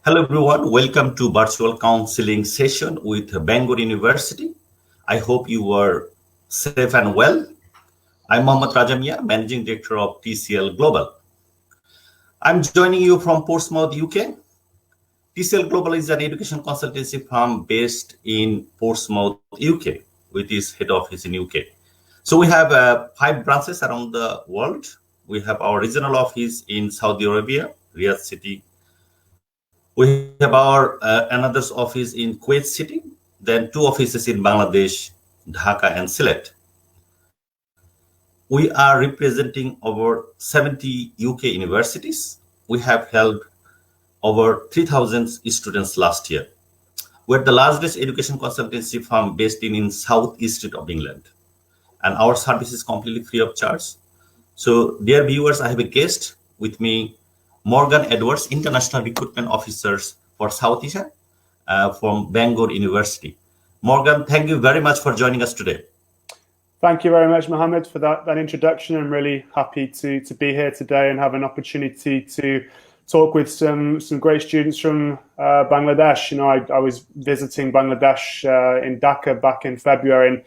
Hello everyone, welcome to Virtual Counselling Session with Bangor University. I hope you are safe and well. I'm Mohammad Rajamia, Managing Director of TCL Global. I'm joining you from Portsmouth, UK. TCL Global is an education consultancy firm based in Portsmouth, UK, with its head office in UK. So we have 5 branches around the world. We have our regional office in Saudi Arabia, Riyadh City. We have our another office in Kuwait City, then 2 offices in Bangladesh, Dhaka and Sylhet. We are representing over 70 UK universities. We have held over 3,000 students last year. We're the largest education consultancy firm based in southeast of England. And our service is completely free of charge. So, dear viewers, I have a guest with me, Morgan Edwards, International Recruitment Officers for South Asia from Bangor University. Morgan, thank you very much for joining us today. Thank you very much, Mohammed, for that introduction. I'm really happy to be here today and have an opportunity to talk with some great students from Bangladesh. You know, I was visiting Bangladesh in Dhaka back in February and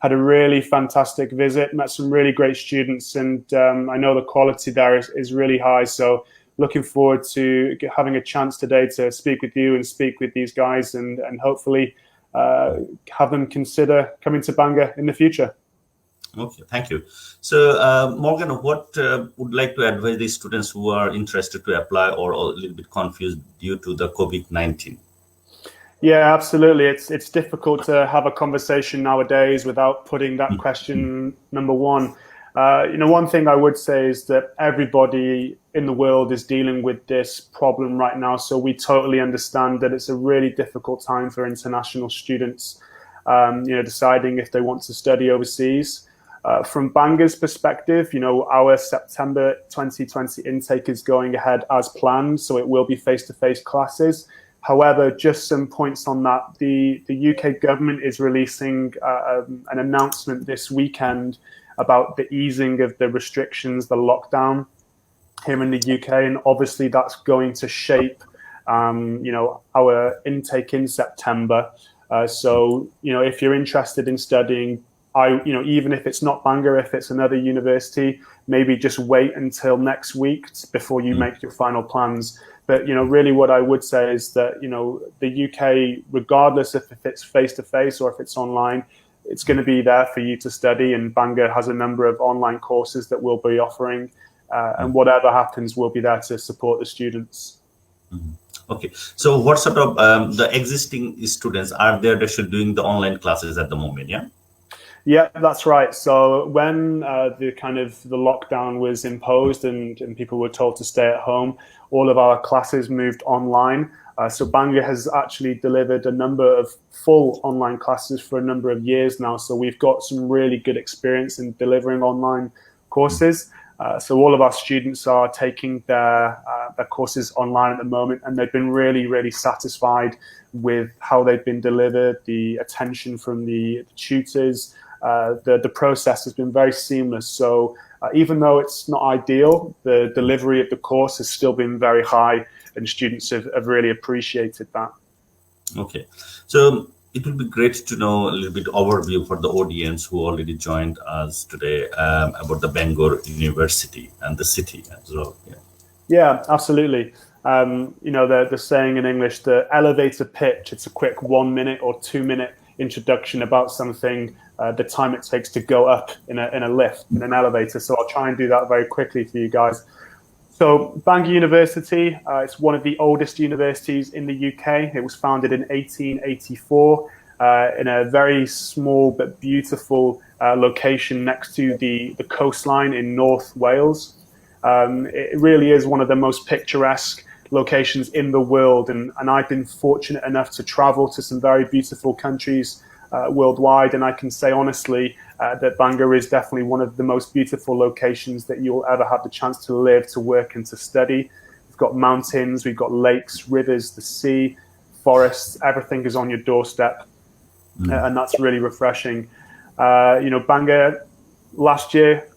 had a really fantastic visit, met some really great students, and I know the quality there is really high. So looking forward to having a chance today to speak with you and speak with these guys and hopefully have them consider coming to Bangor in the future. Okay, thank you. So, Morgan, what would like to advise the students who are interested to apply or a little bit confused due to the COVID-19? Yeah, absolutely. It's difficult to have a conversation nowadays without putting that question number one. One thing I would say is that everybody in the world is dealing with this problem right now. So we totally understand that it's a really difficult time for international students, deciding if they want to study overseas. From Bangor's perspective, our September 2020 intake is going ahead as planned. So it will be face-to-face classes. However, just some points on that. The UK government is releasing an announcement this weekend about the easing of the restrictions, the lockdown here in the UK, and obviously that's going to shape, our intake in September. So, if you're interested in studying, even if it's not Bangor, if it's another university, maybe just wait until next week before you make your final plans. But, really what I would say is that, the UK, regardless if it's face-to-face or if it's online, it's going to be there for you to study. And Bangor has a number of online courses that we'll be offering. And whatever happens, we'll be there to support the students. Mm-hmm. Okay. So what sort of the existing students are there that should doing the online classes at the moment, yeah? Yeah, that's right. So when the lockdown was imposed and people were told to stay at home, all of our classes moved online. So Bangor has actually delivered a number of full online classes for a number of years now. So we've got some really good experience in delivering online courses. So all of our students are taking their courses online at the moment, and they've been really, really satisfied with how they've been delivered, the attention from the tutors. The process has been very seamless. So even though it's not ideal, the delivery of the course has still been very high, and students have really appreciated that. Okay. So it would be great to know a little bit overview for the audience who already joined us today about the Bangor University and the city as well. Yeah, absolutely. The saying in English, the elevator pitch, it's a quick 1 minute or 2 minute introduction about something, the time it takes to go up in a lift, in an elevator. So I'll try and do that very quickly for you guys. So Bangor University, it's one of the oldest universities in the UK. It was founded in 1884 in a very small but beautiful location next to the coastline in North Wales. It really is one of the most picturesque locations in the world, and I've been fortunate enough to travel to some very beautiful countries worldwide, and I can say honestly that Bangor is definitely one of the most beautiful locations that you'll ever have the chance to live, to work and to study. We've got mountains, we've got lakes, rivers, the sea, forests, everything is on your doorstep, and that's really refreshing. Bangor last year,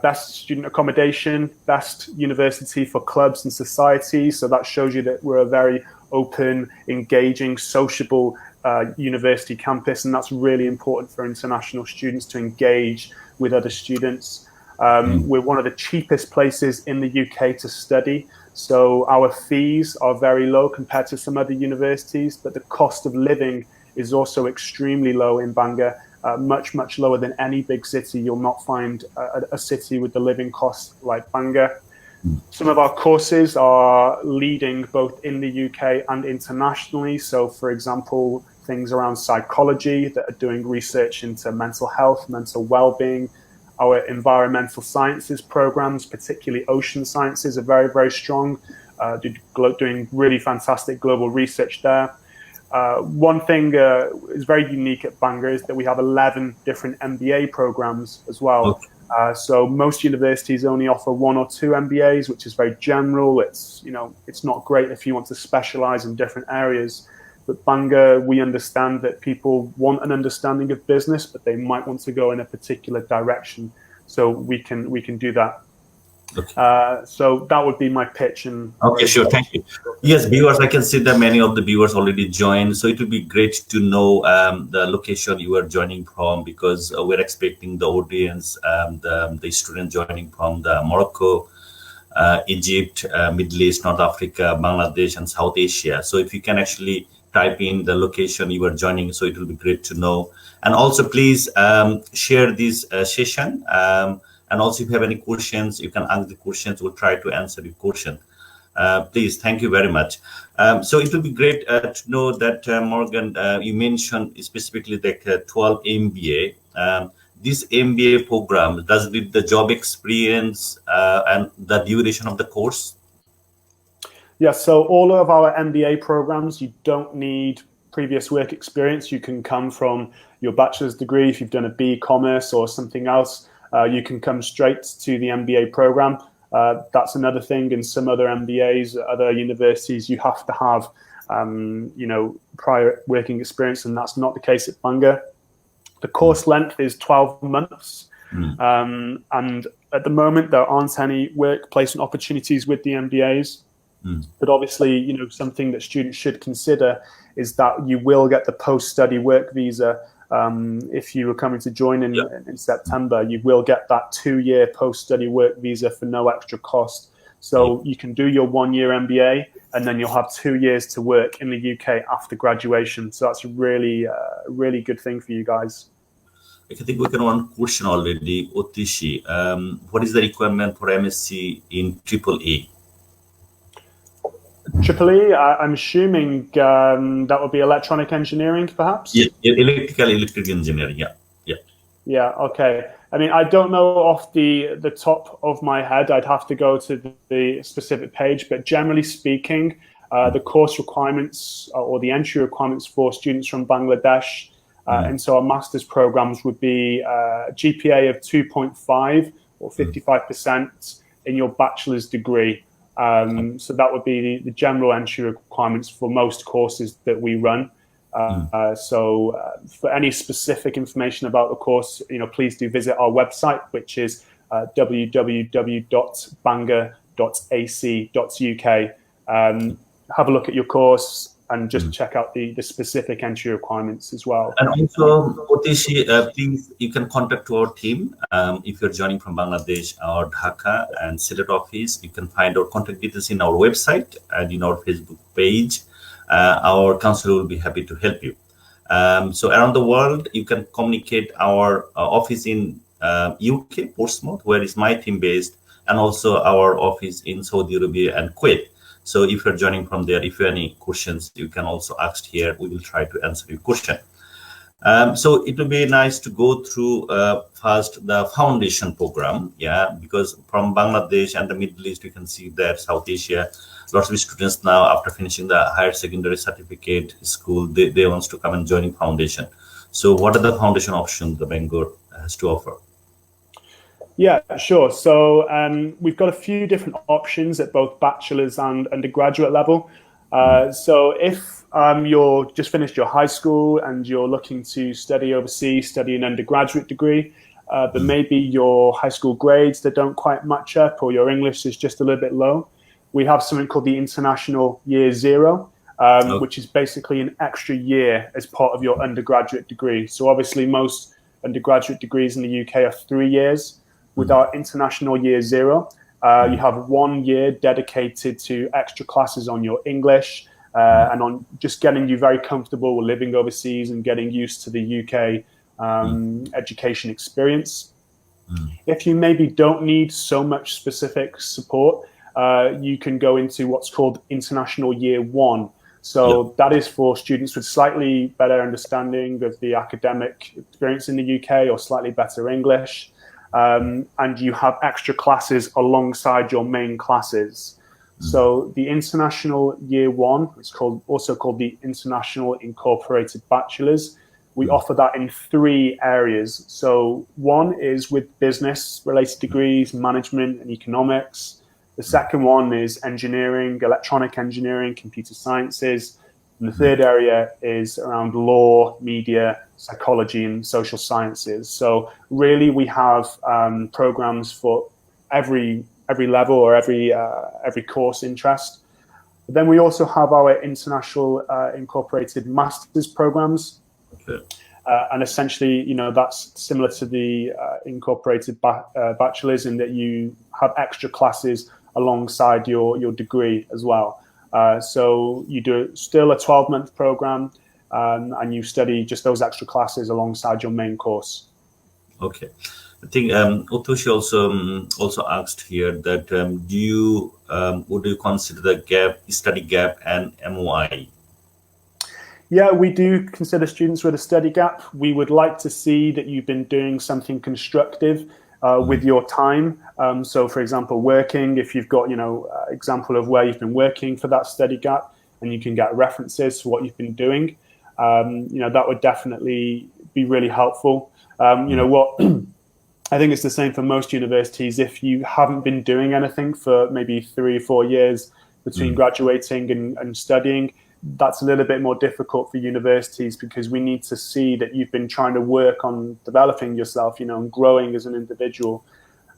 best student accommodation, best university for clubs and societies. So that shows you that we're a very open, engaging, sociable university campus, and that's really important for international students to engage with other students. We're one of the cheapest places in the UK to study, so our fees are very low compared to some other universities, but the cost of living is also extremely low in Bangor, much, much lower than any big city. You'll not find a city with the living costs like Bangor. Some of our courses are leading both in the UK and internationally. So, for example, things around psychology that are doing research into mental health, mental well-being. Our environmental sciences programs, particularly ocean sciences, are very, very strong, doing really fantastic global research there. One thing is very unique at Bangor is that we have 11 different MBA programs as well. Okay. So most universities only offer 1 or 2 MBAs, which is very general. It's not great if you want to specialize in different areas. But Bangor, we understand that people want an understanding of business, but they might want to go in a particular direction. So we can do that. Okay. So that would be my pitch. And okay, sure, thank you. Yes, viewers, I can see that many of the viewers already joined. So it would be great to know the location you are joining from, because we're expecting the audience, the student joining from the Morocco, Egypt, Middle East, North Africa, Bangladesh, and South Asia. So if you can actually type in the location you are joining, so it will be great to know. And also, please share this session. And also, if you have any questions, you can ask the questions. We'll try to answer your question. Please, thank you very much. So it will be great to know that, Morgan, you mentioned specifically the 12 MBA. This MBA program, does it need the job experience and the duration of the course? Yeah, so all of our MBA programs, you don't need previous work experience. You can come from your bachelor's degree. If you've done a B-commerce or something else, you can come straight to the MBA program. That's another thing. In some other MBAs, other universities, you have to have, prior working experience, and that's not the case at Bangor. The course length is 12 months. And at the moment, there aren't any work placement opportunities with the MBAs. But obviously, something that students should consider is that you will get the post-study work visa. If you were coming to join in September, you will get that 2-year post-study work visa for no extra cost. So you can do your 1-year MBA, and then you'll have 2 years to work in the UK after graduation. So that's a really, really good thing for you guys. I think we can one question already. Otishi, what is the requirement for MSc in AAA? AAA, I'm assuming that would be electronic engineering, perhaps? Yeah, electric engineering, yeah. Yeah, okay. I mean, I don't know off the top of my head. I'd have to go to the specific page, but generally speaking, the course requirements or the entry requirements for students from Bangladesh, and so our master's programs would be GPA of 2.5 or 55% in your bachelor's degree. So that would be the general entry requirements for most courses that we run. So for any specific information about the course, please do visit our website, which is www.bangor.ac.uk. Have a look at your course and just check out the specific entry requirements as well. And also, Otishi, please, you can contact our team. If you're joining from Bangladesh or Dhaka and Sylhet office, you can find our contact details in our website and in our Facebook page. Our counselor will be happy to help you. So around the world, you can communicate our office in UK, Portsmouth, where is my team based, and also our office in Saudi Arabia and Kuwait. So if you're joining from there, if you have any questions, you can also ask here. We will try to answer your question. So it will be nice to go through first the foundation program, because from Bangladesh and the Middle East, you can see that South Asia, lots of students now after finishing the higher secondary certificate school, they want to come and join foundation. So what are the foundation options the Bangor has to offer? Yeah, sure. So we've got a few different options at both bachelor's and undergraduate level. So if you're just finished your high school and you're looking to study overseas, study an undergraduate degree, but maybe your high school grades that don't quite match up or your English is just a little bit low, we have something called the International Year Zero. which is basically an extra year as part of your undergraduate degree. So obviously most undergraduate degrees in the UK are 3 years. With our international year 0, you have 1 year dedicated to extra classes on your English and on just getting you very comfortable living overseas and getting used to the UK education experience. If you maybe don't need so much specific support, you can go into what's called International Year 1. So that is for students with slightly better understanding of the academic experience in the UK or slightly better English. And you have extra classes alongside your main classes. So the International Year 1, it's also called the International Incorporated Bachelor's. We offer that in 3 areas. So one is with business-related degrees, management and economics. The second one is engineering, electronic engineering, computer sciences. And the third area is around law, media, psychology, and social sciences. So really, we have programs for every level or every course interest. But then we also have our international incorporated master's programs. Okay. And essentially, that's similar to the incorporated bachelor's in that you have extra classes alongside your degree as well. So you do still a 12-month program, and you study just those extra classes alongside your main course. Okay. I think Utushi also asked here that would you consider the study gap and MOI? Yeah, we do consider students with a study gap. We would like to see that you've been doing something constructive with your time. So, for example, working, if you've got, example of where you've been working for that study gap and you can get references for what you've been doing, that would definitely be really helpful. What I think it's the same for most universities. If you haven't been doing anything for maybe 3 or 4 years between graduating and studying, that's a little bit more difficult for universities because we need to see that you've been trying to work on developing yourself, and growing as an individual.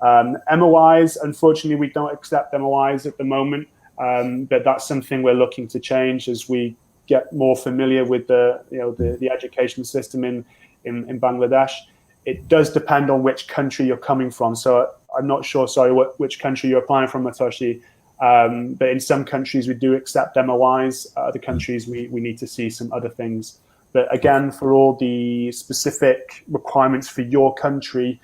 MOIs, unfortunately, we don't accept MOIs at the moment, but that's something we're looking to change as we get more familiar with the education system in Bangladesh. It does depend on which country you're coming from. So I'm not sure, which country you're applying from, Matoshi. But in some countries, we do accept MOIs. Other countries, we need to see some other things. But again, for all the specific requirements for your country,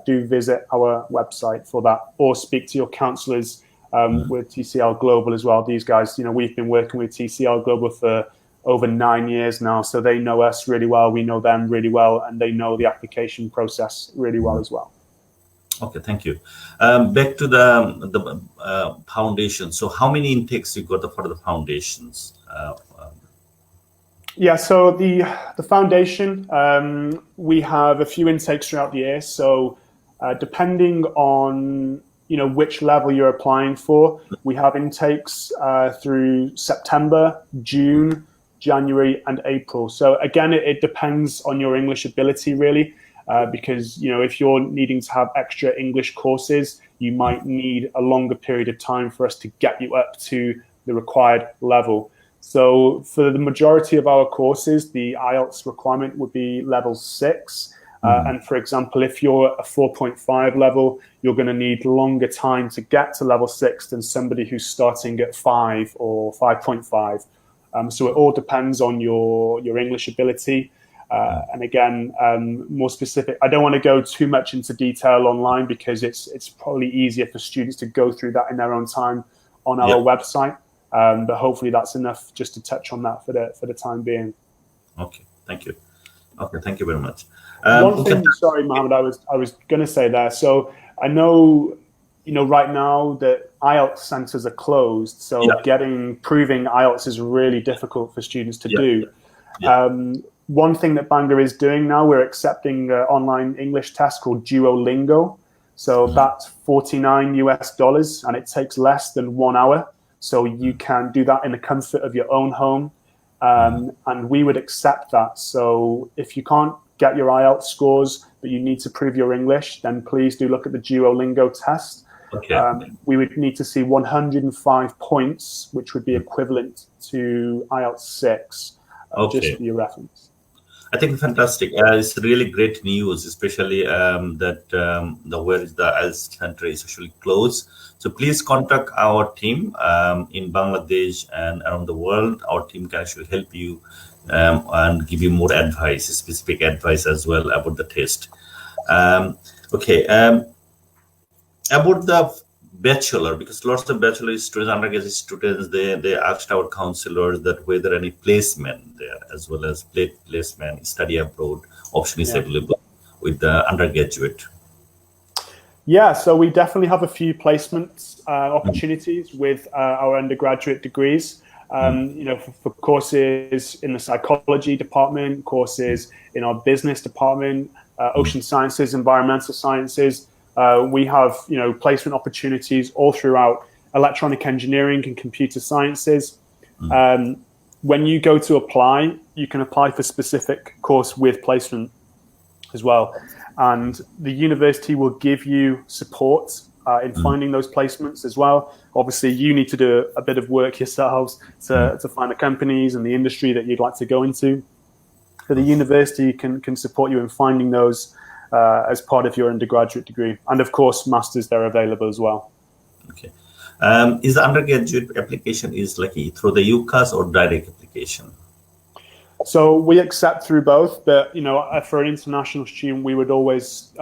do visit our website for that, or speak to your counsellors with TCL Global as well. These guys, we've been working with TCL Global for over 9 years now, so they know us really well, we know them really well, and they know the application process really well as well. Okay, thank you. Back to the foundation. So how many intakes you got for the foundations? Yeah, so the foundation, we have a few intakes throughout the year. So depending on which level you're applying for, we have intakes through September, June, January, and April. So again, it depends on your English ability, really. Because if you're needing to have extra English courses, you might need a longer period of time for us to get you up to the required level. So for the majority of our courses, the IELTS requirement would be level 6. And for example, if you're a 4.5 level, you're going to need longer time to get to level 6 than somebody who's starting at 5 or 5.5. So it all depends on your English ability. And again, more specific, I don't want to go too much into detail online because it's probably easier for students to go through that in their own time on our website. But hopefully that's enough just to touch on that for the time being. Okay, thank you. Okay, thank you very much. One thing, sorry, Mohammed, I was going to say there. So I know, right now that IELTS centres are closed. So proving IELTS is really difficult for students to do. One thing that Bangor is doing now, we're accepting an online English test called Duolingo. So that's $49 and it takes less than 1 hour. So you can do that in the comfort of your own home. And we would accept that. So if you can't get your IELTS scores, but you need to prove your English, then please do look at the Duolingo test. Okay. We would need to see 105 points, which would be equivalent to IELTS 6, just for your reference. I think fantastic. It's really great news, especially that where is the IELTS center is actually closed. So please contact our team in Bangladesh and around the world. Our team can actually help you and give you more advice, specific advice as well about the test. About the bachelor, because lots of bachelor students, undergraduate students, they asked our counselors that whether any placement there, as well as placement, study abroad option is available with the undergraduate. Yeah, so we definitely have a few placement opportunities with our undergraduate degrees. For courses in the psychology department, courses in our business department, ocean sciences, environmental sciences. We have, placement opportunities all throughout electronic engineering and computer sciences. When you go to apply, you can apply for specific course with placement as well. And the university will give you support in finding those placements as well. Obviously, you need to do a bit of work yourselves to find the companies and the industry that you'd like to go into. So the university can support you in finding those as part of your undergraduate degree. And of course, masters, they're available as well. Okay. Is the undergraduate application is like through the UCAS or direct application? So we accept through both, but for an international student, we would always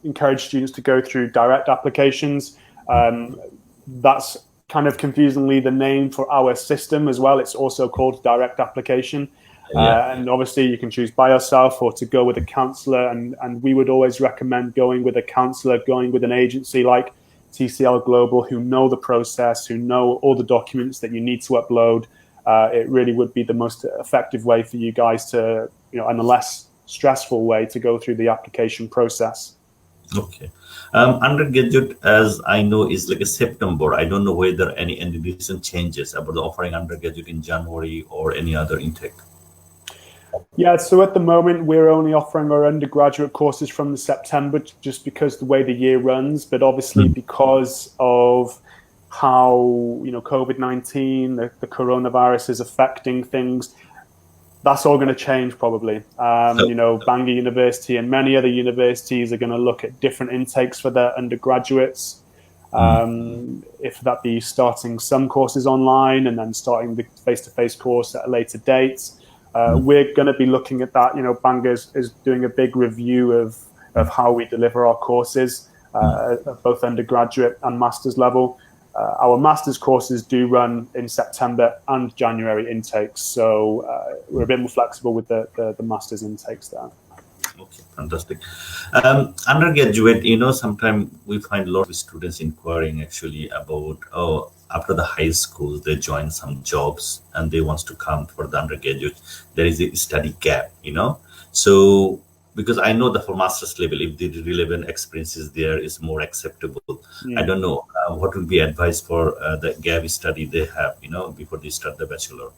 encourage students to go through direct applications. That's kind of confusingly the name for our system as well. It's also called direct application. And obviously you can choose by yourself or to go with a counselor, and we would always recommend going with a counselor, going with an agency like TCL Global, who know the process, who know all the documents that you need to upload. It really would be the most effective way for you guys to, and a less stressful way to go through the application process. Okay. Undergraduate, as I know, is like a September. I don't know whether any recent changes about the offering undergraduate in January or any other intake. Yeah, so at the moment, we're only offering our undergraduate courses from September, just because the way the year runs. But obviously, because of how, COVID-19, the coronavirus is affecting things, that's all going to change probably. Bangor University and many other universities are going to look at different intakes for their undergraduates. If that be starting some courses online and then starting the face-to-face course at a later date. We're going to be looking at that. Bangor is doing a big review of how we deliver our courses at both undergraduate and master's level. Our master's courses do run in September and January intakes, so we're a bit more flexible with the master's intakes there. Okay, fantastic. Undergraduate, sometimes we find a lot of students inquiring actually about, after the high school, they join some jobs and they want to come for the undergraduate. There is a study gap, So, because I know that for master's level, if the relevant experiences there is more acceptable, I don't know what would be advice for the gap study they have, before they start the bachelor.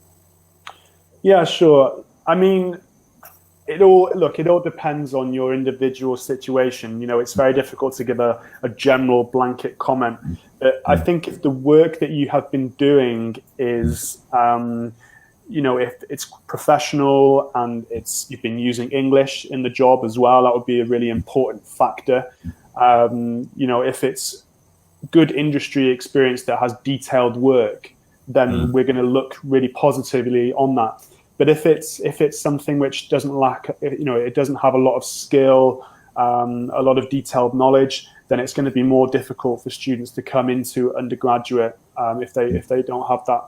Yeah, sure. I mean, it all depends on your individual situation. It's very difficult to give a general blanket comment. But I think if the work that you have been doing is, if it's professional and you've been using English in the job as well, that would be a really important factor. If it's good industry experience that has detailed work, then we're going to look really positively on that. But if it's something which doesn't lack, it doesn't have a lot of skill, a lot of detailed knowledge, then it's going to be more difficult for students to come into undergraduate if they don't have that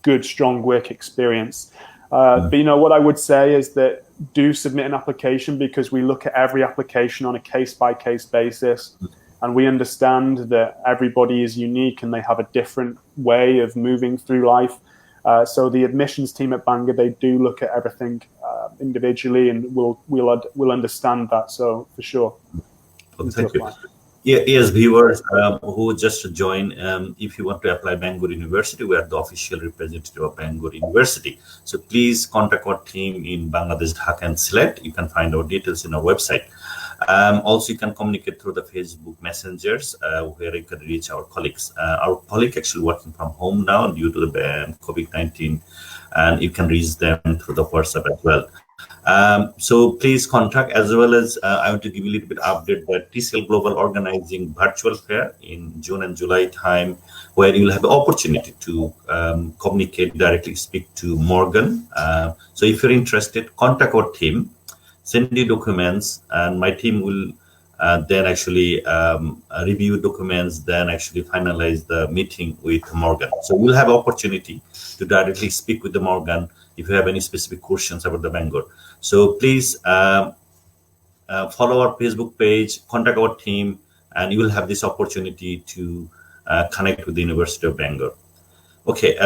good, strong work experience. But what I would say is that do submit an application, because we look at every application on a case-by-case basis, and we understand that everybody is unique and they have a different way of moving through life. So the admissions team at Bangor, they do look at everything individually, and we'll understand that. So for sure. Okay, thank you. Yes, viewers who just joined, if you want to apply Bangor University, we are the official representative of Bangor University. So please contact our team in Bangladesh, Dhaka and Sylhet. You can find our details in our website. Also, you can communicate through the Facebook messengers where you can reach our colleagues. Our colleague actually working from home now due to the COVID-19, and you can reach them through the WhatsApp as well. So please contact, as well as I want to give you a little bit update that TCL Global organizing virtual fair in June and July time, where you'll have the opportunity to communicate directly, speak to Morgan. So if you're interested, contact our team, send the documents, and my team will then actually review documents, then actually finalize the meeting with Morgan. So we'll have opportunity to directly speak with the Morgan if you have any specific questions about the Bangor. So please follow our Facebook page, contact our team, and you will have this opportunity to connect with the University of Bangor. Okay,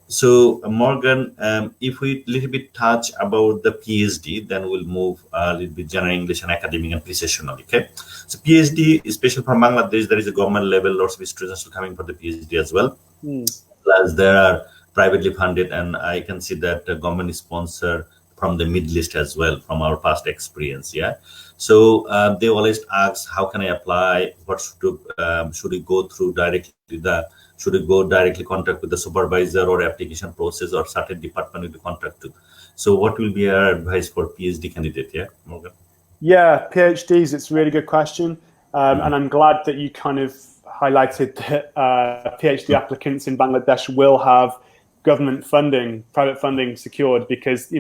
so Morgan, if we little bit touch about the PhD, then we'll move a little bit general English and academic and precessional. Okay, so PhD, especially from Bangladesh, there is a government level, lots of students coming for the PhD as well. Plus there are privately funded, and I can see that the government is sponsored from the Middle East as well, from our past experience. Yeah, so they always ask, how can I apply? What should we go through directly? Should we go directly contact with the supervisor or application process or certain department to contact to? So what will be our advice for PhD candidate? Yeah, Morgan. Yeah, PhDs, it's a really good question. And I'm glad that you kind of highlighted that PhD applicants in Bangladesh will have government funding, private funding secured, because,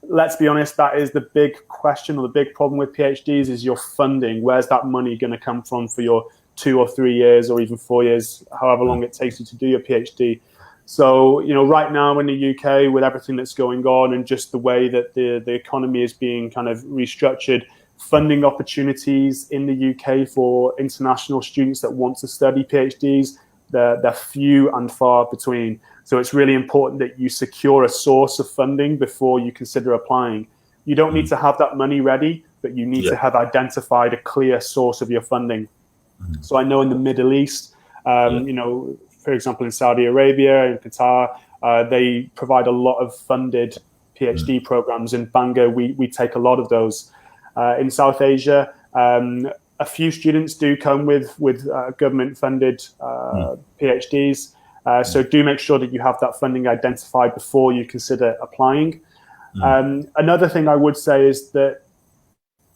let's be honest, that is the big question, or the big problem with PhDs is your funding. Where's that money going to come from for your 2 or 3 years or even 4 years, however long it takes you to do your PhD? So, right now in the UK, with everything that's going on and just the way that the economy is being kind of restructured, funding opportunities in the UK for international students that want to study PhDs, they're few and far between. So it's really important that you secure a source of funding before you consider applying. You don't need to have that money ready, but you need to have identified a clear source of your funding. So I know in the Middle East, for example, in Saudi Arabia, in Qatar, they provide a lot of funded PhD programs. In Bangor, we take a lot of those. In South Asia, a few students do come with government-funded PhDs. So do make sure that you have that funding identified before you consider applying. Another thing I would say is that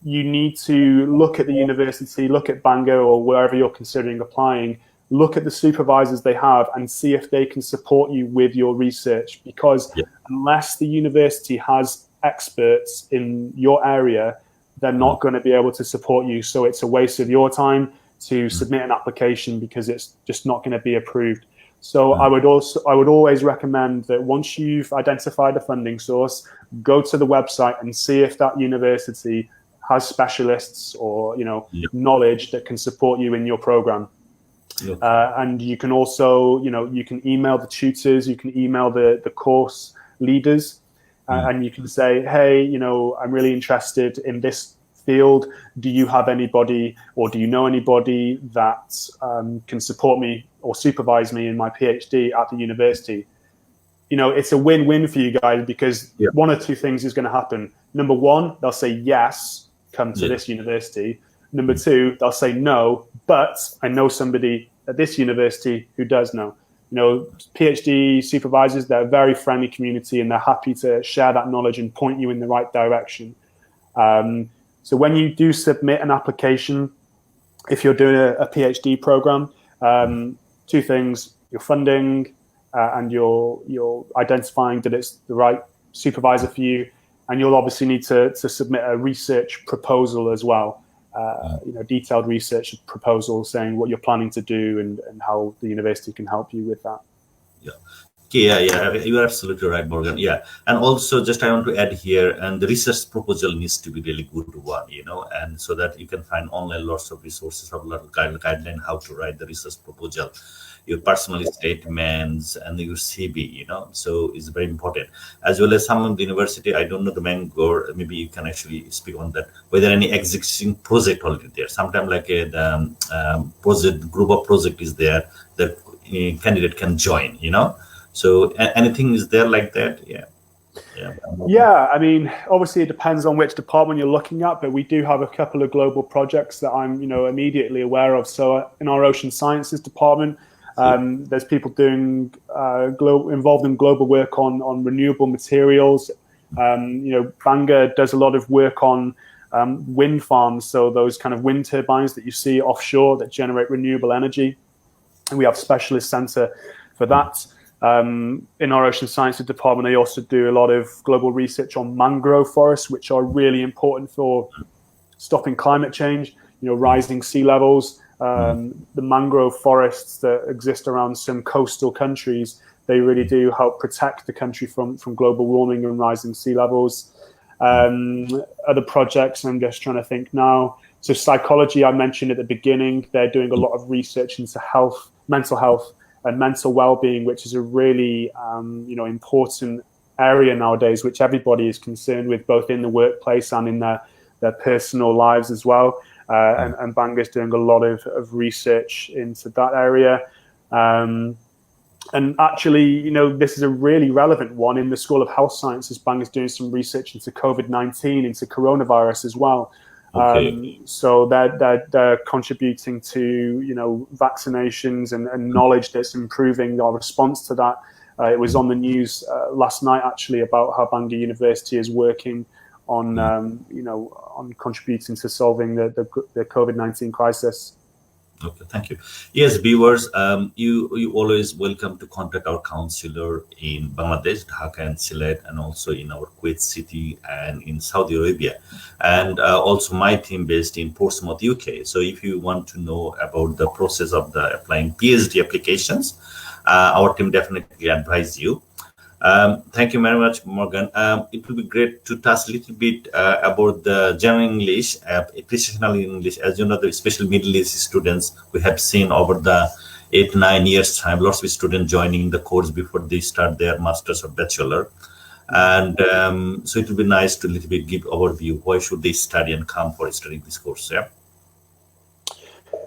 you need to look at the university, look at Bangor or wherever you're considering applying, look at the supervisors they have and see if they can support you with your research. Because unless the university has experts in your area, they're not going to be able to support you. So it's a waste of your time to submit an application because it's just not going to be approved. So I would always recommend that once you've identified a funding source, go to the website and see if that university has specialists or knowledge that can support you in your program. And you can also you can email the tutors, you can email the course leaders, and you can say, hey, I'm really interested in this field. Do you have anybody, or do you know anybody that can support me or supervise me in my PhD at the university? It's a win-win for you guys, because one or two things is going to happen. Number one, they'll say yes, come to this university. Number two, they'll say no, but I know somebody at this university who does know. PhD supervisors, they're a very friendly community and they're happy to share that knowledge and point you in the right direction. So when you do submit an application, if you're doing a PhD program, two things: your funding and you're identifying that it's the right supervisor for you, and you'll obviously need to submit a research proposal as well. Detailed research proposal saying what you're planning to do and how the university can help you with that. Yeah, you are absolutely right, Morgan. Yeah, and also just I want to add here, and the research proposal needs to be really good one, and so that you can find online lots of resources, of a lot of guideline how to write the research proposal, your personal statements and your CV, so it's very important. As well as some of the university, I don't know the Bangor, maybe you can actually speak on that, whether any existing project already there. Sometimes like a project, group of project is there that a candidate can join, So anything is there like that? Yeah. Yeah, I mean, obviously it depends on which department you're looking at, but we do have a couple of global projects that I'm, immediately aware of. So in our Ocean Sciences department, there's people doing involved in global work on renewable materials. Bangor does a lot of work on wind farms, so those kind of wind turbines that you see offshore that generate renewable energy, and we have a specialist centre for that. In our Ocean Sciences department, they also do a lot of global research on mangrove forests, which are really important for stopping climate change, rising sea levels. The mangrove forests that exist around some coastal countries, they really do help protect the country from global warming and rising sea levels. Other projects, I'm just trying to think now. So psychology, I mentioned at the beginning, they're doing a lot of research into mental health and mental well-being, which is a really important area nowadays, which everybody is concerned with, both in the workplace and in their personal lives as well. And Bangor's doing a lot of research into that area. And actually, this is a really relevant one. In the School of Health Sciences, Bangor's doing some research into COVID-19, into coronavirus as well. So they're contributing to vaccinations and knowledge that's improving our response to that. It was on the news last night actually about how Bangor University is working on on contributing to solving the COVID-19 crisis. Okay, thank you. Yes, viewers, you always welcome to contact our counselor in Bangladesh, Dhaka and Sylhet, and also in our Kuwait city and in Saudi Arabia, and also my team based in Portsmouth, UK. So if you want to know about the process of the applying PhD applications, our team definitely advise you. Thank you very much, Morgan. It will be great to touch a little bit about the general English, Precessional English. As you know, the especially Middle East students, we have seen over the 8-9 years time, lots of students joining the course before they start their master's or bachelor. And so it will be nice to a little bit give overview. Why should they study and come for studying this course?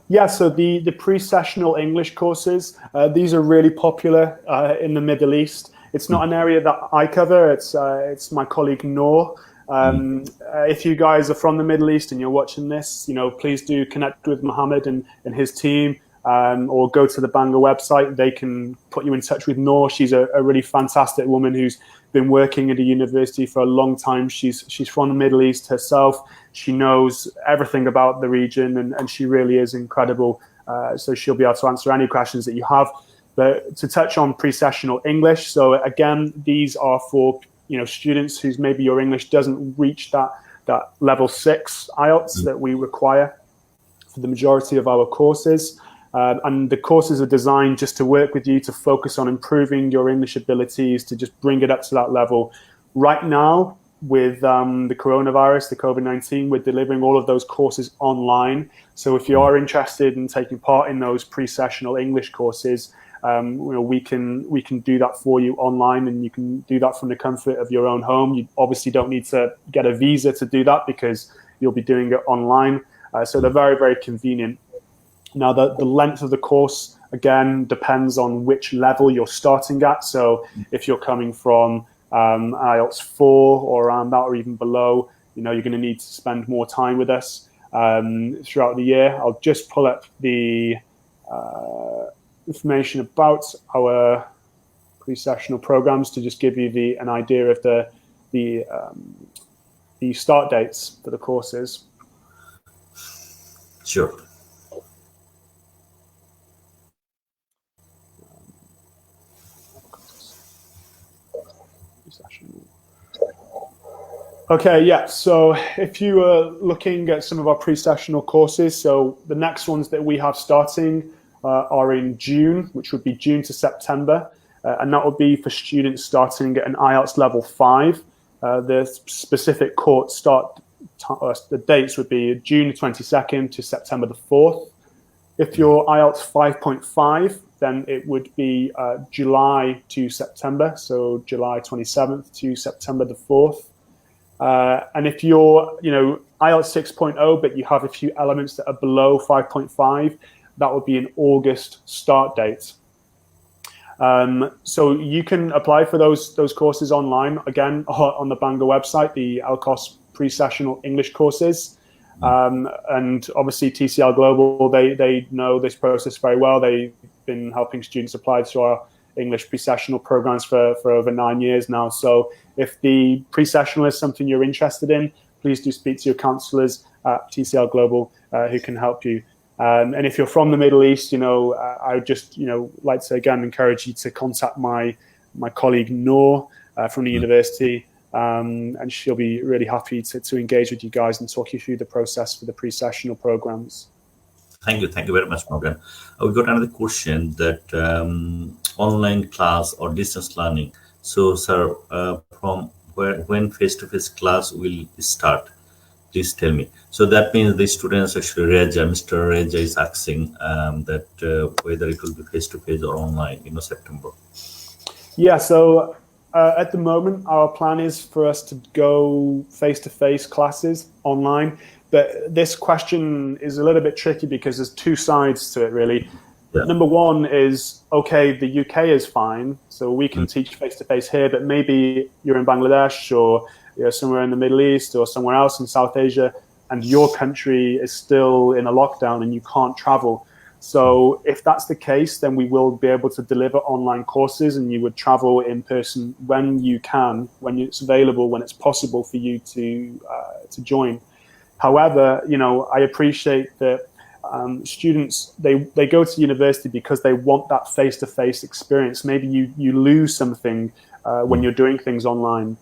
Yeah, so the Precessional English courses, these are really popular in the Middle East. It's not an area that I cover. It's my colleague Noor. If you guys are from the Middle East and you're watching this, please do connect with Mohammed and his team, or go to the Bangor website. They can put you in touch with Noor. She's a really fantastic woman who's been working at a university for a long time. She's from the Middle East herself. She knows everything about the region, and she really is incredible. So she'll be able to answer any questions that you have. But to touch on Precessional English, so again, these are for students whose maybe your English doesn't reach that level 6 IELTS that we require for the majority of our courses. And the courses are designed just to work with you to focus on improving your English abilities, to just bring it up to that level. Right now, with the coronavirus, the COVID-19, we're delivering all of those courses online. So if you are interested in taking part in those Precessional English courses, we can do that for you online, and you can do that from the comfort of your own home. You obviously don't need to get a visa to do that because you'll be doing it online. So they're very, very convenient. Now, the length of the course, again, depends on which level you're starting at. So if you're coming from IELTS 4 or around that, or even below, you're going to need to spend more time with us throughout the year. I'll just pull up the information about our pre-sessional programs to just give you an idea of the start dates for the courses. Sure. Okay, yeah, so if you are looking at some of our pre-sessional courses, so the next ones that we have starting are in June, which would be June to September, and that would be for students starting at an IELTS level 5. The specific course the dates would be June 22nd to September the 4th. If you're IELTS 5.5, then it would be July to September, so July 27th to September the 4th. And if you're, IELTS 6.0, but you have a few elements that are below 5.5, that would be an August start date. So you can apply for those courses online, again, on the Bangor website, the IELTS Precessional English courses. And obviously TCL Global, they know this process very well. They've been helping students apply to our English precessional programs for over 9 years now. So if the precessional is something you're interested in, please do speak to your counselors at TCL Global who can help you. And if you're from the Middle East, I would just, like to again encourage you to contact my colleague Noor from the university, and she'll be really happy to engage with you guys and talk you through the process for the pre-sessional programs. Thank you very much, Morgan. We got another question that online class or distance learning. So, sir, from when face-to-face class will start? Please tell me. So that means the students actually, Mr. Reja is asking that whether it will be face-to-face or online in September. Yeah, so at the moment, our plan is for us to go face-to-face classes online. But this question is a little bit tricky because there's two sides to it, really. Yeah. Number one is, okay, the UK is fine, so we can teach face-to-face here, but maybe you're in Bangladesh or you're somewhere in the Middle East or somewhere else in South Asia, and your country is still in a lockdown and you can't travel. So if that's the case, then we will be able to deliver online courses, and you would travel in person when you can, when it's available, when it's possible for you to join. However, I appreciate that students, they go to university because they want that face-to-face experience. Maybe you lose something when you're doing things online.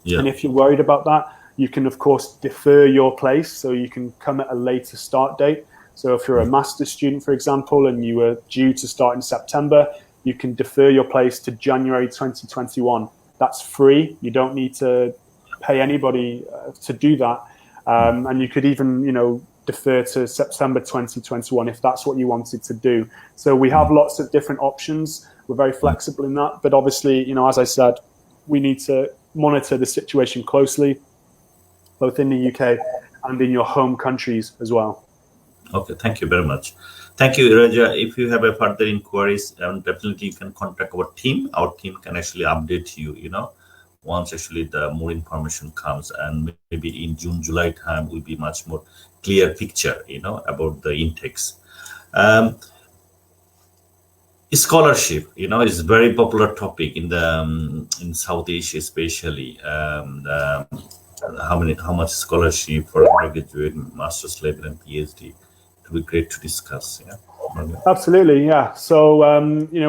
Yeah. And if you're worried about that, you can, of course, defer your place, so you can come at a later start date. So if you're a master's student, for example, and you were due to start in September, you can defer your place to January 2021. That's free. You don't need to pay anybody to do that. And you could even, defer to September 2021 if that's what you wanted to do. So we have lots of different options. We're very flexible in that. But obviously, as I said, we need to monitor the situation closely, both in the UK and in your home countries as well. Okay, thank you very much. Thank you, Raja. If you have a further inquiries, definitely you can contact our team. Our team can actually update you, once actually the more information comes, and maybe in June, July time will be much more clear picture, about the intakes. Scholarship, is a very popular topic in in South Asia, especially. How much scholarship for undergraduate, master's level, and PhD? It would be great to discuss. Yeah. Absolutely, yeah. So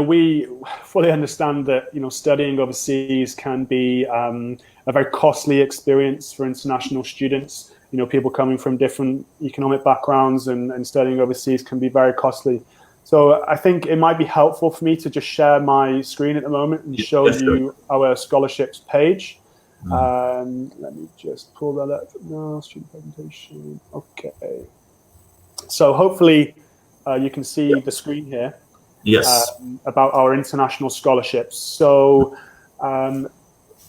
we fully understand that studying overseas can be a very costly experience for international students. People coming from different economic backgrounds and studying overseas can be very costly. So I think it might be helpful for me to just share my screen at the moment and show you our scholarships page. Let me just pull that up now. Student presentation. Okay. So hopefully you can see the screen here. Yes. About our international scholarships. So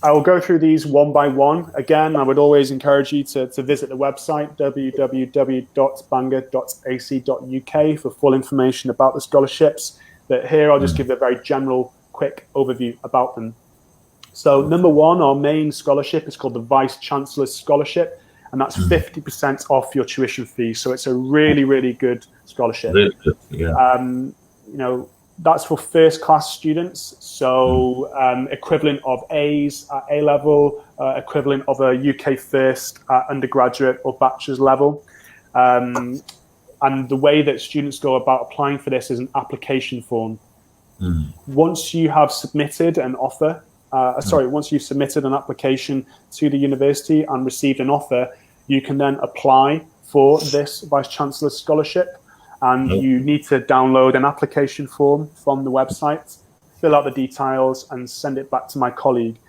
I will go through these one by one. Again, I would always encourage you to visit the website, www.bangor.ac.uk, for full information about the scholarships. But here I'll just give a very general, quick overview about them. So number one, our main scholarship is called the Vice-Chancellor Scholarship, and that's 50% off your tuition fee. So it's a really, really good scholarship. Really good, yeah. That's for first-class students, so equivalent of A's at A-level, equivalent of a UK first at undergraduate or bachelor's level. And the way that students go about applying for this is an application form. Once you have submitted an offer, once you've submitted an application to the university and received an offer, you can then apply for this Vice-Chancellor Scholarship. And you need to download an application form from the website, fill out the details, and send it back to my colleague.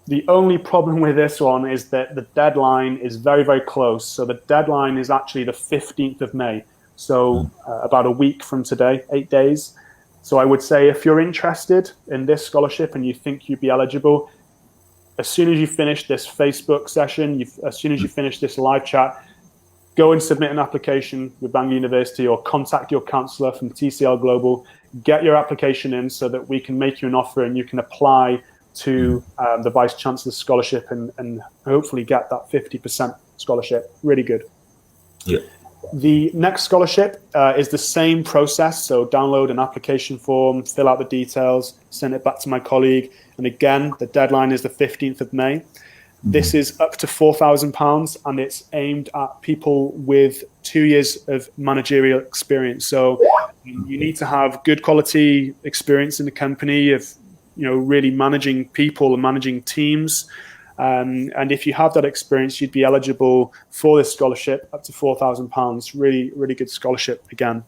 The only problem with this one is that the deadline is very, very close. So the deadline is actually the 15th of May. So about a week from today, 8 days. So I would say if you're interested in this scholarship and you think you'd be eligible, as soon as you finish this Facebook session, as soon as you finish this live chat, go and submit an application with Bangor University or contact your counsellor from TCL Global. Get your application in so that we can make you an offer and you can apply to the Vice-Chancellor Scholarship and hopefully get that 50% scholarship. Really good. Yeah. The next scholarship is the same process. So download an application form, fill out the details, send it back to my colleague. And again, the deadline is the 15th of May. This is up to £4,000 and it's aimed at people with 2 years of managerial experience. So you need to have good quality experience in the company of, really managing people and managing teams. And if you have that experience, you'd be eligible for this scholarship up to £4,000. Really, really good scholarship again.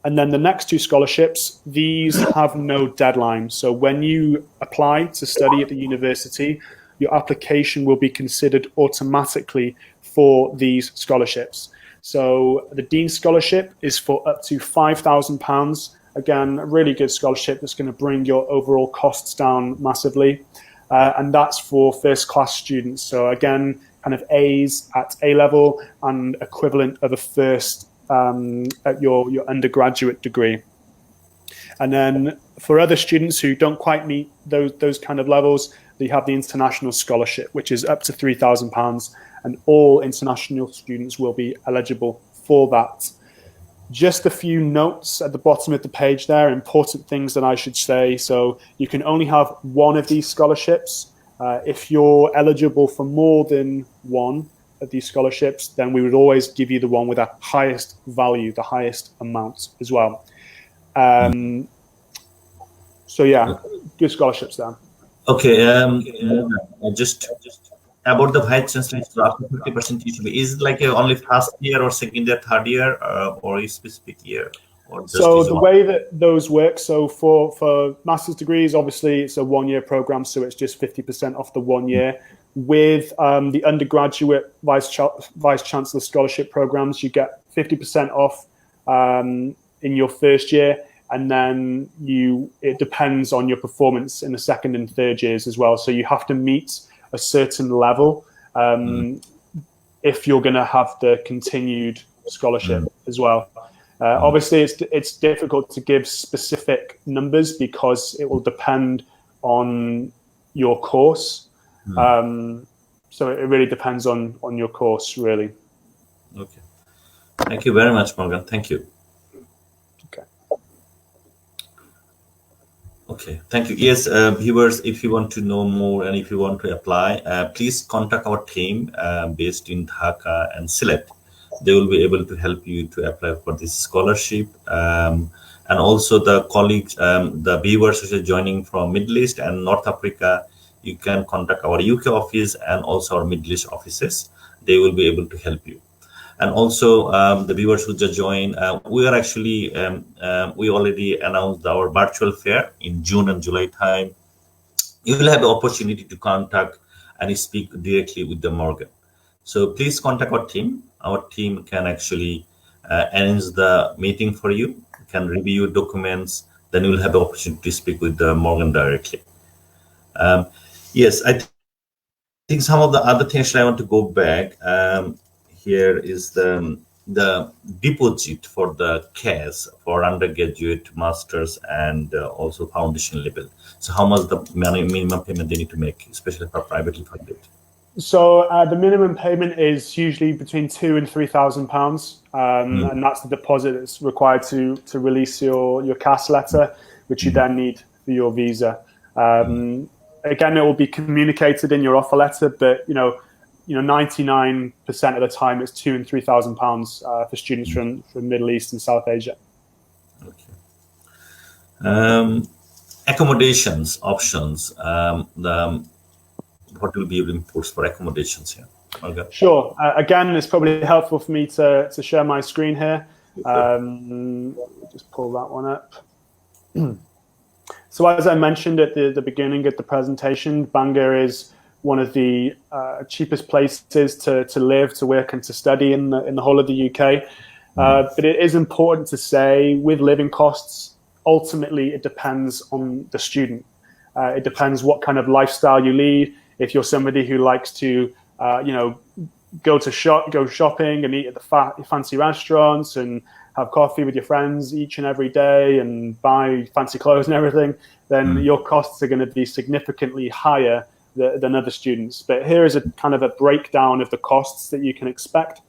And then the next two scholarships, these have no deadline. So when you apply to study at the university, your application will be considered automatically for these scholarships. So the Dean's Scholarship is for up to £5,000. Again, a really good scholarship that's going to bring your overall costs down massively. And that's for first-class students. So again, kind of A's at A level and equivalent of a first at your undergraduate degree. And then for other students who don't quite meet those kind of levels, you have the International Scholarship, which is up to £3,000, and all international students will be eligible for that. Just a few notes at the bottom of the page there, important things that I should say. So you can only have one of these scholarships. If you're eligible for more than one of these scholarships, then we would always give you the one with the highest value, the highest amount as well. So yeah, good scholarships there. Okay, just about the Vice-Chancellor, after 50% TCB, is it like only first year or second year, third year, or a specific year? Or just so the way that those work, so for master's degrees, obviously it's a 1-year program, so it's just 50% off the 1 year. With the undergraduate Vice-Chancellor Scholarship programs, you get 50% off in your first year, and then it depends on your performance in the second and third years as well. So you have to meet a certain level if you're going to have the continued scholarship as well. Obviously, it's difficult to give specific numbers because it will depend on your course. So it really depends on your course, really. Okay. Thank you very much, Morgan. Thank you. Okay, thank you. Yes, viewers, if you want to know more and if you want to apply, please contact our team based in Dhaka and Sylhet. They will be able to help you to apply for this scholarship. And also the colleagues, the viewers who are joining from Middle East and North Africa, you can contact our UK office and also our Middle East offices. They will be able to help you. And also the viewers who just joined, we are actually, we already announced our virtual fair in June and July time. You will have the opportunity to contact and speak directly with the Morgan. So please contact our team. Our team can actually arrange the meeting for you, can review documents, then you will have the opportunity to speak with the Morgan directly. Yes, I think some of the other things I want to go back. Here is the deposit for the CAS for undergraduate, masters, and also foundation level. So how much the minimum payment they need to make, especially for privately funded? So the minimum payment is usually between £2,000 and £3,000, and that's the deposit that's required to release your CAS letter, which you then need for your visa. Again, it will be communicated in your offer letter, but 99% of the time it's £2,000 and £3,000 for students from Middle East and South Asia. Okay. Accommodations options. What will be your inputs for accommodations here? Okay. Sure. Again, it's probably helpful for me to share my screen here. Just pull that one up. So as I mentioned at the beginning of the presentation, Bangor is one of the cheapest places to live, to work, and to study in the whole of the UK. But it is important to say, with living costs, ultimately it depends on the student. It depends what kind of lifestyle you lead. If you're somebody who likes to, go shopping and eat at the fancy restaurants and have coffee with your friends each and every day and buy fancy clothes and everything, then your costs are going to be significantly higher than other students. But here is a kind of a breakdown of the costs that you can expect.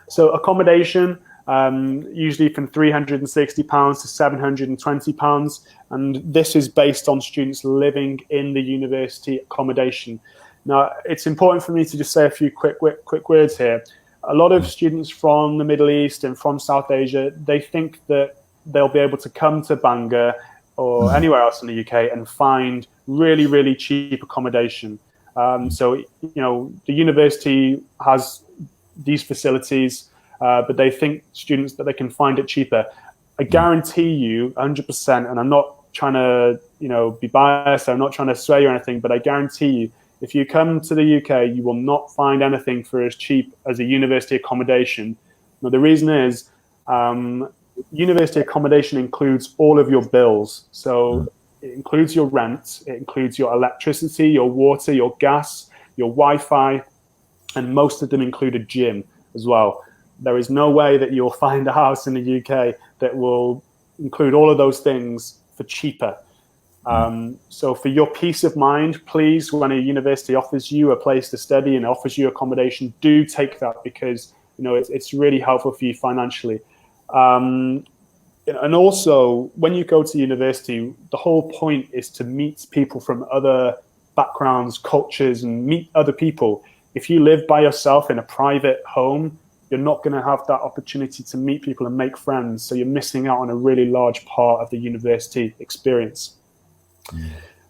So accommodation, usually from £360 to £720, and this is based on students living in the university accommodation. Now, it's important for me to just say a few quick words here. A lot of students from the Middle East and from South Asia, they think that they'll be able to come to Bangor or anywhere else in the UK and find really, really cheap accommodation. So, the university has these facilities, but they think students that they can find it cheaper. I guarantee you 100%, and I'm not trying to, be biased, I'm not trying to sway you or anything, but I guarantee you, if you come to the UK, you will not find anything for as cheap as a university accommodation. Now, the reason is university accommodation includes all of your bills. So it includes your rent, it includes your electricity, your water, your gas, your Wi-Fi, and most of them include a gym as well. There is no way that you'll find a house in the UK that will include all of those things for cheaper. So for your peace of mind, please, when a university offers you a place to study and offers you accommodation, do take that, because it's really helpful for you financially. And also, when you go to university, the whole point is to meet people from other backgrounds, cultures, and meet other people. If you live by yourself in a private home, you're not going to have that opportunity to meet people and make friends. So you're missing out on a really large part of the university experience.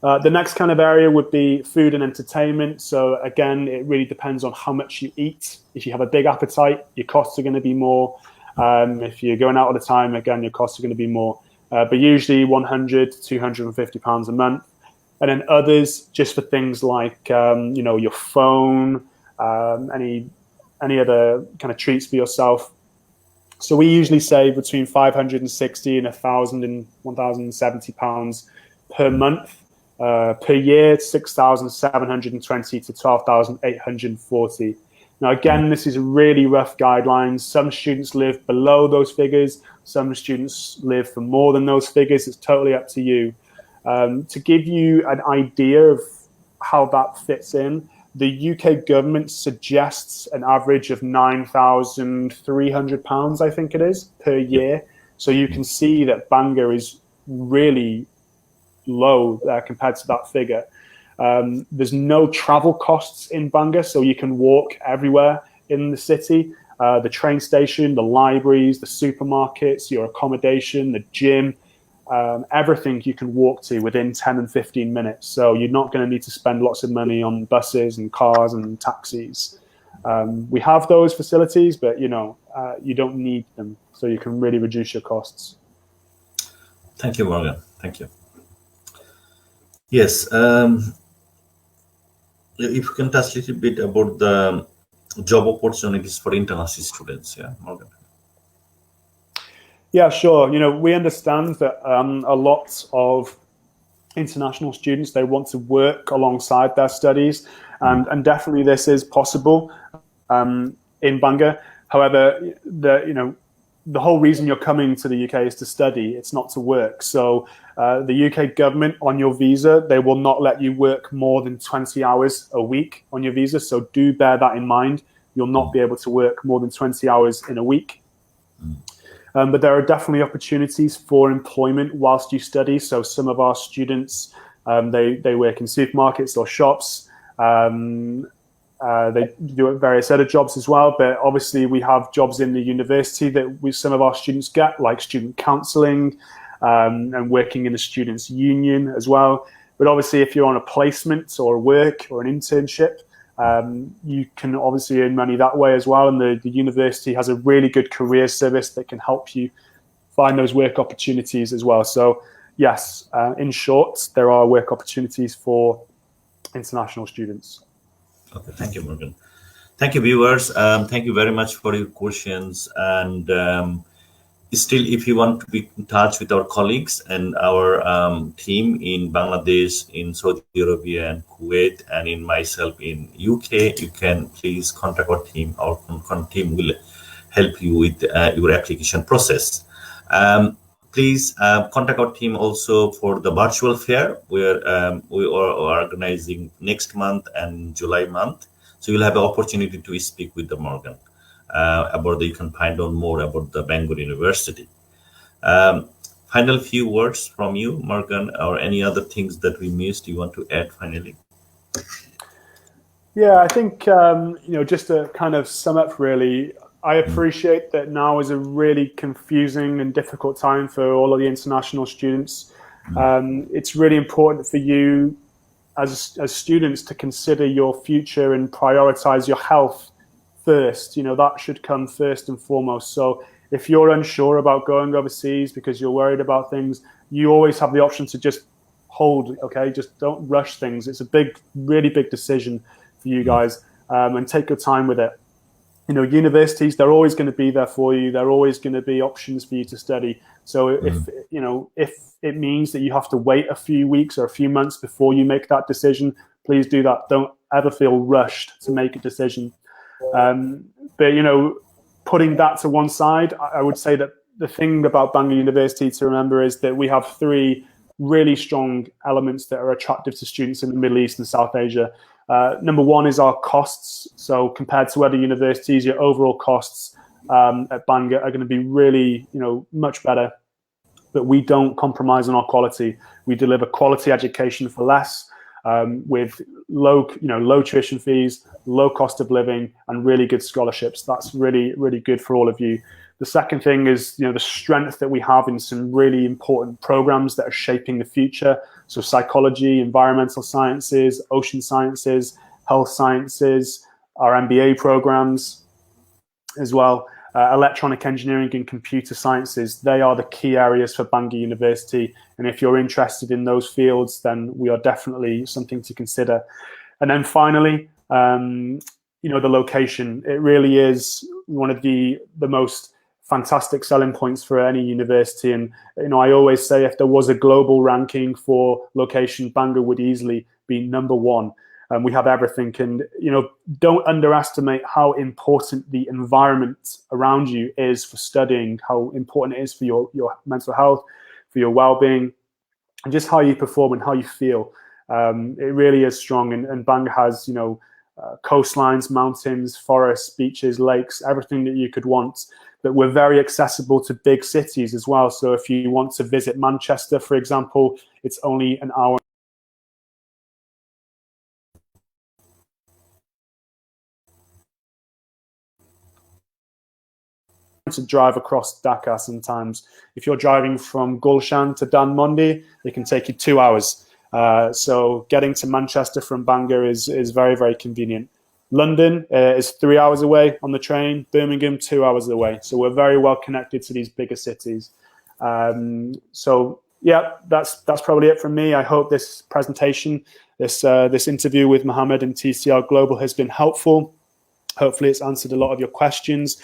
The next kind of area would be food and entertainment. So again, it really depends on how much you eat. If you have a big appetite, your costs are going to be more. If you're going out all the time, again, your costs are going to be more. But usually £100 to £250 a month. And then others, just for things like your phone, any other kind of treats for yourself. So we usually say between £560 and £1,070 per month. Per year, 6,720 to 12,840. Now, again, this is really rough guidelines. Some students live below those figures. Some students live for more than those figures. It's totally up to you. To give you an idea of how that fits in, the UK government suggests an average of £9,300, I think it is, per year. So you can see that Bangor is really low compared to that figure. There's no travel costs in Bangor, so you can walk everywhere in the city. The train station, the libraries, the supermarkets, your accommodation, the gym, everything you can walk to within 10 and 15 minutes. So you're not going to need to spend lots of money on buses and cars and taxis. We have those facilities, but you don't need them, so you can really reduce your costs. Thank you, Morgan. Thank you. Yes, if you can touch a little bit about the job opportunities for international students, Morgan. Yeah, sure. We understand that a lot of international students, they want to work alongside their studies, and definitely this is possible in Bangor. However, the whole reason you're coming to the UK is to study. It's not to work. So the UK government, on your visa, they will not let you work more than 20 hours a week on your visa. So do bear that in mind. You'll not be able to work more than 20 hours in a week. But there are definitely opportunities for employment whilst you study. So some of our students, they work in supermarkets or shops. They do various other jobs as well, but obviously we have jobs in the university that some of our students get, like student counselling and working in the students' union as well. But obviously if you're on a placement or work or an internship, you can obviously earn money that way as well. And the university has a really good career service that can help you find those work opportunities as well. So yes, in short, there are work opportunities for international students. Okay, thank you, Morgan. Thank you, viewers. Thank you very much for your questions. And Still, if you want to be in touch with our colleagues and our team in Bangladesh, in Saudi Arabia and Kuwait, and in myself in UK, you can please contact our team. Our team will help you with your application process. Please contact our team also for the virtual fair where we are organizing next month and July month. So you'll have an opportunity to speak with the Morgan. You can find out more about the Bangor University. Final few words from you, Morgan, or any other things that we missed you want to add finally? Yeah, I think, just to kind of sum up really, I appreciate that now is a really confusing and difficult time for all of the international students. It's really important for you as students to consider your future and prioritize your health first. That should come first and foremost. So if you're unsure about going overseas because you're worried about things, you always have the option to just hold, okay? Just don't rush things. It's a really big decision for you guys, and take your time with it. Universities, they're always going to be there for you. They're always going to be options for you to study. So if it means that you have to wait a few weeks or a few months before you make that decision, please do that. Don't ever feel rushed to make a decision. But putting that to one side, I would say that the thing about Bangor University to remember is that we have three really strong elements that are attractive to students in the Middle East and South Asia. Number one is our costs. So compared to other universities, your overall costs at Bangor are going to be really, much better. But we don't compromise on our quality. We deliver quality education for less, with low tuition fees, low cost of living, and really good scholarships. That's really, really good for all of you. The second thing is, the strength that we have in some really important programs that are shaping the future. So psychology, environmental sciences, ocean sciences, health sciences, our MBA programs as well. Electronic engineering and computer sciences, they are the key areas for Bangor University. And if you're interested in those fields, then we are definitely something to consider. And then finally, the location. It really is one of the most fantastic selling points for any university. And, I always say if there was a global ranking for location, Bangor would easily be number one. We have everything. And, don't underestimate how important the environment around you is for studying, how important it is for your mental health, for your well-being, and just how you perform and how you feel. It really is strong. And Bangor has, coastlines, mountains, forests, beaches, lakes, everything that you could want. But we're very accessible to big cities as well. So if you want to visit Manchester, for example, it's only an hour to drive across Dhaka sometimes. If you're driving from Gulshan to Dhanmondi, it can take you 2 hours. So getting to Manchester from Bangor is very, very convenient. London is 3 hours away on the train. Birmingham, 2 hours away. So we're very well connected to these bigger cities. So yeah, that's probably it from me. I hope this presentation, this interview with Mohammed and TCL Global has been helpful. Hopefully it's answered a lot of your questions.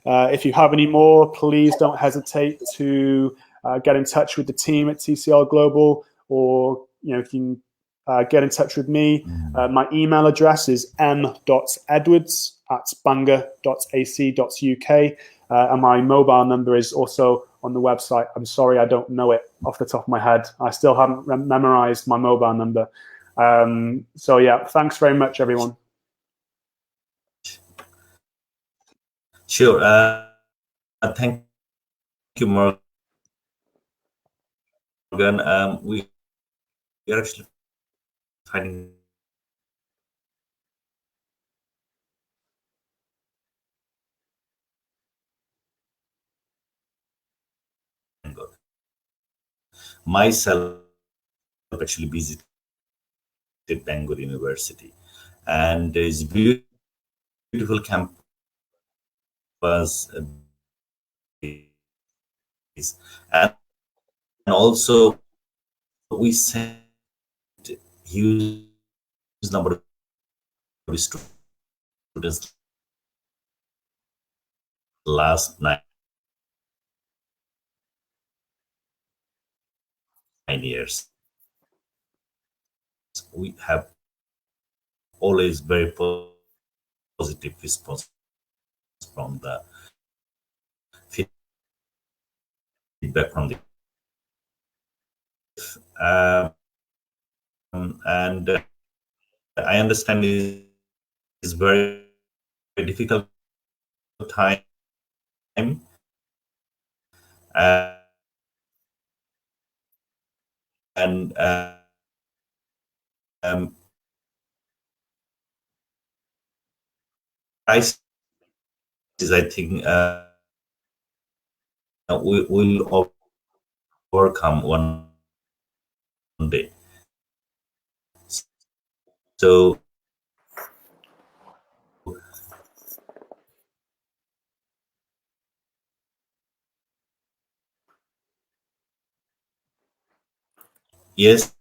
If you have any more, please don't hesitate to get in touch with the team at TCL Global, or you can get in touch with me. My email address is m.edwards@bangor.ac.uk, and my mobile number is also on the website. I'm sorry, I don't know it off the top of my head. I still haven't memorized my mobile number. So yeah, thanks very much, everyone. Sure. Thank you, Morgan. We are actually finding myself actually visited Bangor University, and it's beautiful campus. And also we sent huge number of students last night years. We have always very positive response from the feedback from the and I understand it's very difficult time, and crisis, I think we will overcome one day. So yes,